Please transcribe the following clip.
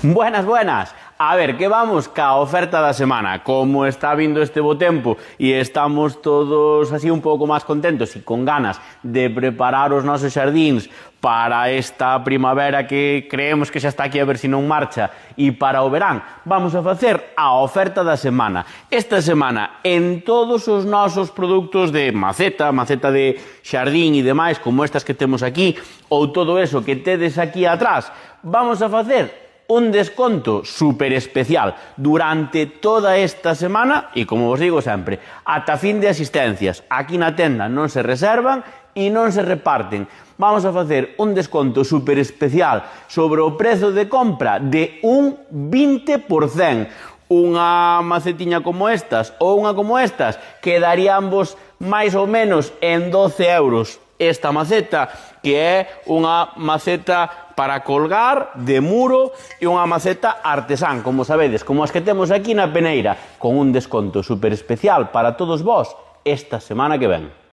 Buenas, buenas. A ver, que vamos ca oferta da semana. Como está vindo este bo tempo e estamos todos así un pouco máis contentos e con ganas de preparar os nosos xardíns para esta primavera que creemos que xa está aquí a ver se non marcha e para o verán, vamos a facer a oferta da semana. Esta semana, en todos os nosos produtos de maceta de xardín e demais, como estas que temos aquí, ou todo eso que tedes aquí atrás, vamos a facer un desconto super especial durante toda esta semana e, como vos digo sempre, ata fin de asistencias. Aquí na tenda non se reservan e non se reparten. Vamos a facer un desconto super especial sobre o prezo de compra de un 20%. Unha macetiña como estas ou unha como estas quedarían vos máis ou menos en 12 euros. Esta maceta, que é unha maceta para colgar, de muro, e unha maceta artesán, como sabedes, como as que temos aquí na peneira, con un desconto super especial para todos vós esta semana que ven.